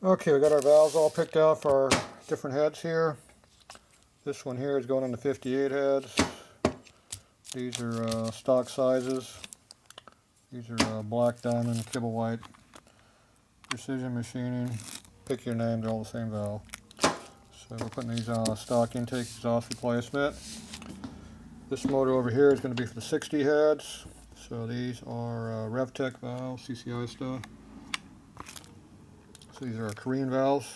Okay, we got our valves all picked out for our different heads here. This one here is going into 58 heads. These are stock sizes. These are black diamond, kibble white, precision machining. Pick your name, they're all the same valve. So we're putting these on a stock intake exhaust replacement. This motor over here is going to be for the 60 heads. So these are RevTech valves, CCI stuff. So these are our Korean valves.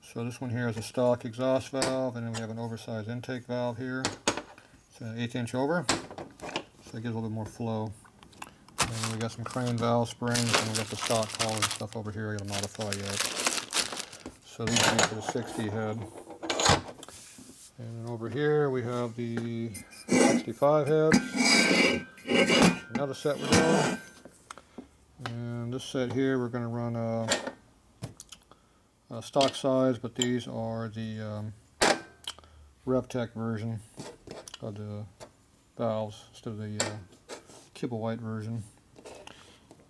So this one here is a stock exhaust valve, and then we have an oversized intake valve here. It's an 1/8 inch over, so it gives a little bit more flow. And then we got some crane valve springs, and we got the stock collar stuff over here I got to modify yet. So these are for the 60 head. And then over here we have the 65 heads. Another set we're doing. And this set here we're going to run a stock size, but these are the RevTech version of the valves instead of the kibble white version.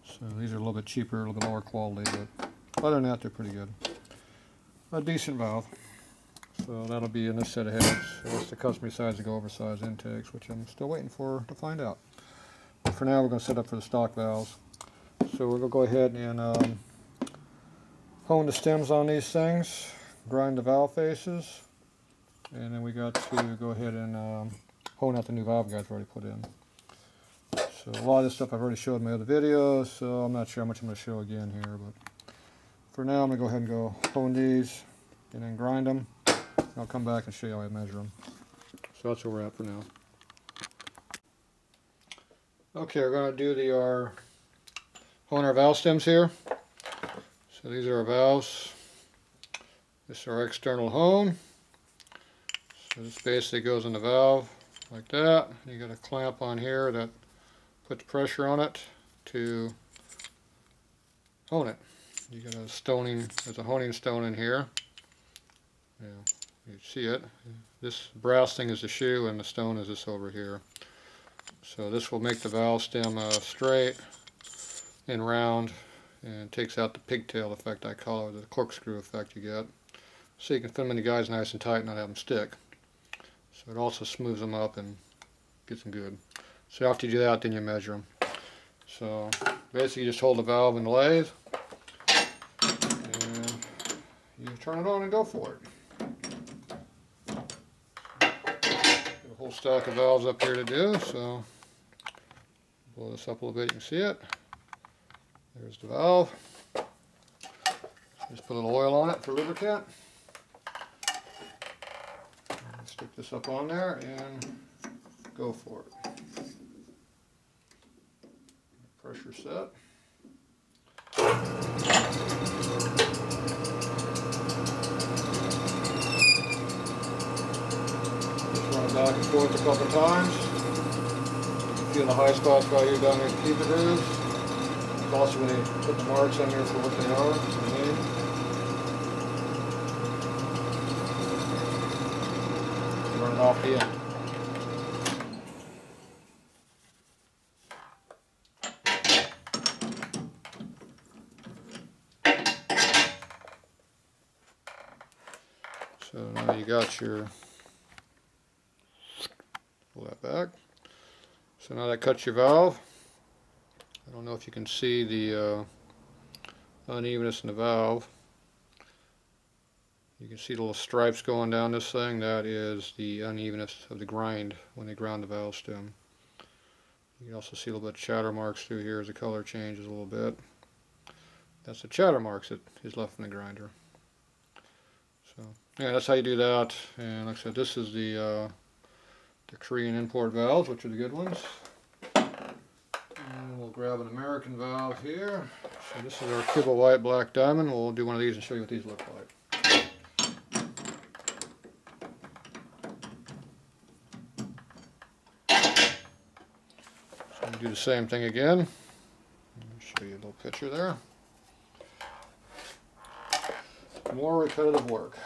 So these are a little bit cheaper, a little bit lower quality, but other than that they're pretty good. A decent valve. So that'll be in this set of heads. So that's the custom size to go oversized intakes, which I'm still waiting to find out. But for now we're going to set up for the stock valves. So we're going to go ahead and hone the stems on these things, grind the valve faces, and then we got to go ahead and hone out the new valve guides I've already put in. So a lot of this stuff I've already showed in my other videos, so I'm not sure how much I'm going to show again here, but for now I'm going to go ahead and go hone these and then grind them. I'll come back and show you how I measure them. So that's where we're at for now. Okay, we're going to do hone our valve stems here. So these are our valves. This is our external hone. So this basically goes in the valve like that. You got a clamp on here that puts pressure on it to hone it. You got there's a honing stone in here. Yeah, you see it. This brass thing is the shoe and the stone is this over here. So this will make the valve stem straight and round, and takes out the pigtail effect, I call it, the corkscrew effect you get. So you can fit them in the guys nice and tight and not have them stick. So it also smooths them up and gets them good. So after you do that, then you measure them. So basically you just hold the valve in the lathe and you turn it on and go for it. Got a whole stack of valves up here to do, so blow this up a little bit, you can see it. There's the valve. Just put a little oil on it for lubricant. And stick this up on there and go for it. Pressure set. Just run it back and forth a couple times. Feel the high spots while you're down there to keep it is. Also when they put the marks on there for what they are. Run it off the end. So now you got your, pull that back. So now that cuts your valve. I don't know if you can see the unevenness in the valve. You can see the little stripes going down this thing. That is the unevenness of the grind when they ground the valve stem. You can also see a little bit of chatter marks through here as the color changes a little bit. That's the chatter marks that is left in the grinder. So yeah, that's how you do that. And like I said, this is the Korean import valves, which are the good ones. And we'll grab an American valve here. So this is our kibble white black diamond. We'll do one of these and show you what these look like. So we do the same thing again. I'll show you a little picture there. More repetitive work.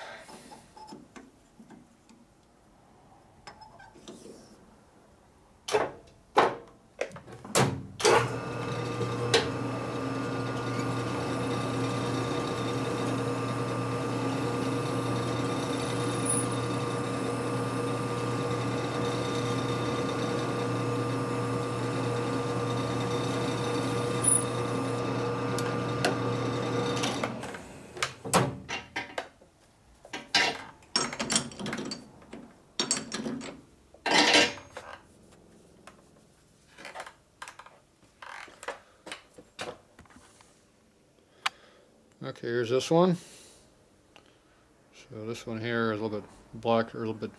Okay, here's this one. So this one here is a little bit black, or a little bit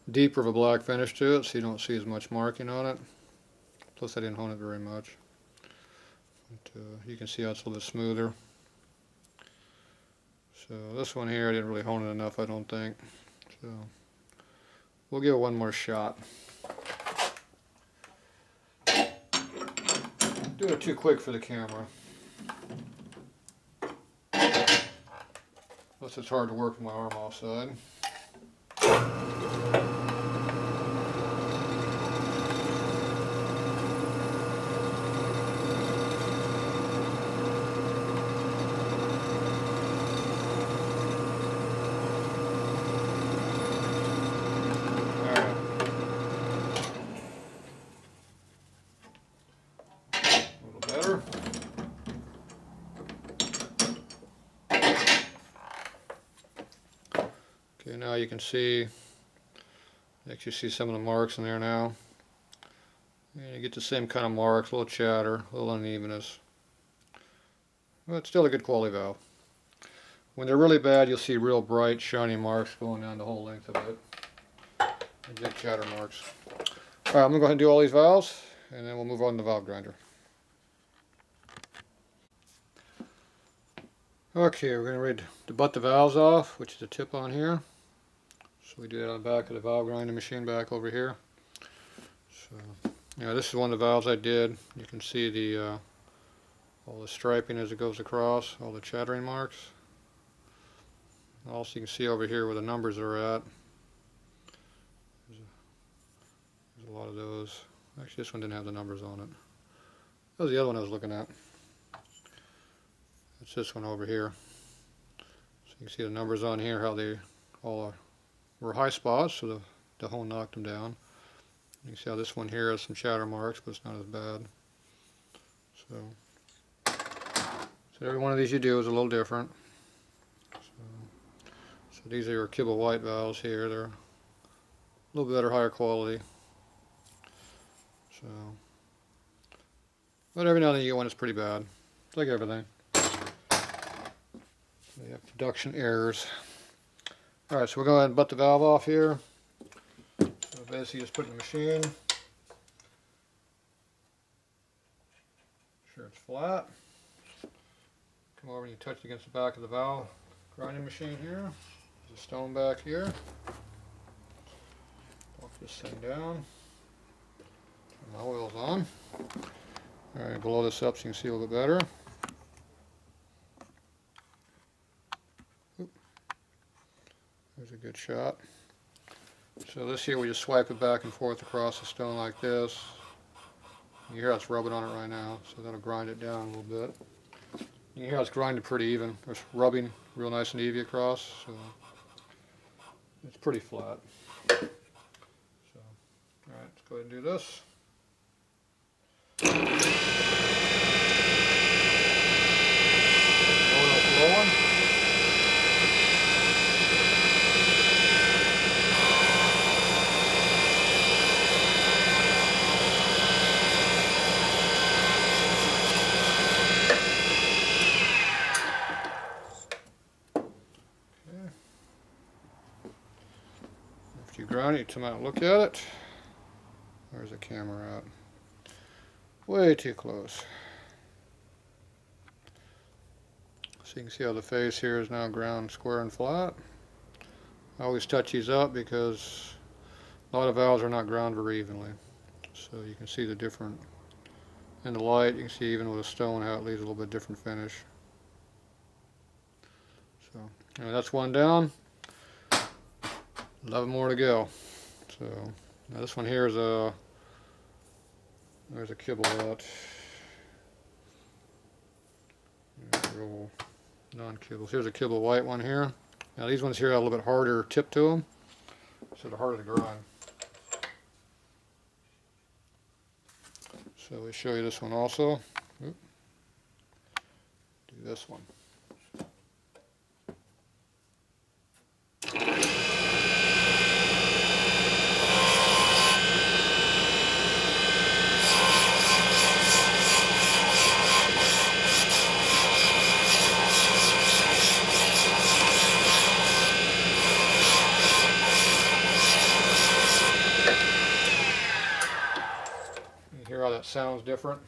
deeper of a black finish to it, so you don't see as much marking on it. Plus I didn't hone it very much. But, you can see how it's a little bit smoother. So this one here I didn't really hone it enough, I don't think. So we'll give it one more shot. Doing it too quick for the camera. Plus it's hard to work with my arm offside. Okay, now you can see, actually see some of the marks in there now. And you get the same kind of marks, a little chatter, a little unevenness. But it's still a good quality valve. When they're really bad, you'll see real bright, shiny marks going down the whole length of it. And big chatter marks. Alright, I'm going to go ahead and do all these valves, and then we'll move on to the valve grinder. Okay, we're going to ready to butt the valves off, which is the tip on here. So we do that on the back of the valve grinding machine back over here. So, yeah, this is one of the valves I did. You can see the all the striping as it goes across, all the chattering marks. Also, you can see over here where the numbers are at. There's a lot of those. Actually, this one didn't have the numbers on it. That was the other one I was looking at. It's this one over here. So you can see the numbers on here, how they all were high spots, so the hone knocked them down. You can see how this one here has some chatter marks, but it's not as bad. So every one of these you do is a little different. So these are your kibble white valves here. They're a little better, higher quality. So, but every now and then you get one that's pretty bad. It's like everything. We have production errors. Alright, so we're going to go ahead and butt the valve off here. So basically just put it in the machine. Make sure it's flat. Come over and you touch it against the back of the valve grinding machine here. There's a stone back here. Walk this thing down. Turn the oils on. Alright, blow this up so you can see a little bit better. There's a good shot. So this here we just swipe it back and forth across the stone like this. You hear how it's rubbing on it right now, so that'll grind it down a little bit. You can hear how it's grinding pretty even. It's rubbing real nice and easy across, so it's pretty flat. So, alright, let's go ahead and do this. Oil flowing. After you grind it, you come out and look at it. Where's the camera at? Way too close. So you can see how the face here is now ground square and flat. I always touch these up because a lot of valves are not ground very evenly. So you can see the different, in the light you can see even with a stone how it leaves a little bit different finish. So anyway, that's one down. 11 more to go. So now this one here is there's a kibble out. Real non-kibbles. Here's a kibble white one here. Now these ones here have a little bit harder tip to them, so they're harder to grind. So we show you this one also. Oop. Do this one. sounds different.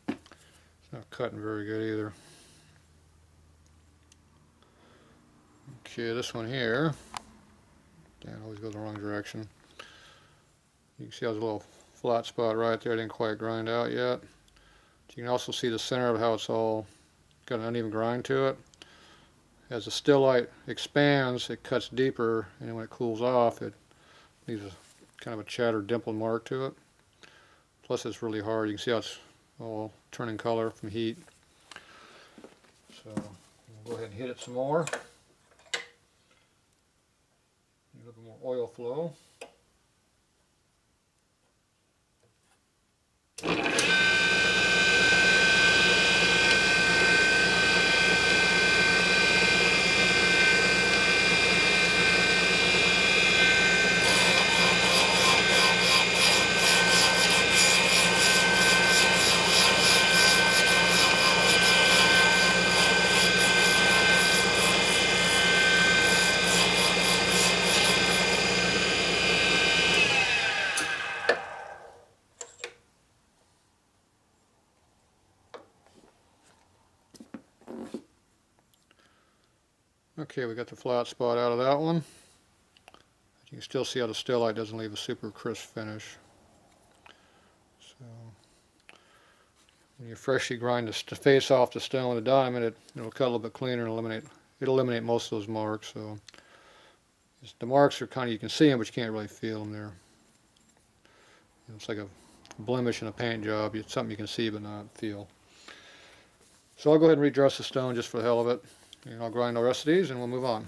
It's not cutting very good either. Okay, this one here, damn, it always goes the wrong direction. You can see there's a little flat spot right there, didn't quite grind out yet. But you can also see the center of how it's all got an uneven grind to it. As the still light expands, it cuts deeper, and when it cools off, it leaves a kind of a chattered, dimpled mark to it. Plus, it's really hard. You can see how it's all turning color from heat. So we'll go ahead and hit it some more. A little bit more oil flow. Okay, we got the flat spot out of that one. You can still see how the still light doesn't leave a super crisp finish. So when you freshly grind the face off the stone with a diamond, it'll cut a little bit cleaner and eliminate most of those marks. So the marks are kind of, you can see them, but you can't really feel them there. It's like a blemish in a paint job. It's something you can see but not feel. So I'll go ahead and redress the stone just for the hell of it. And I'll grind the rest of these and we'll move on.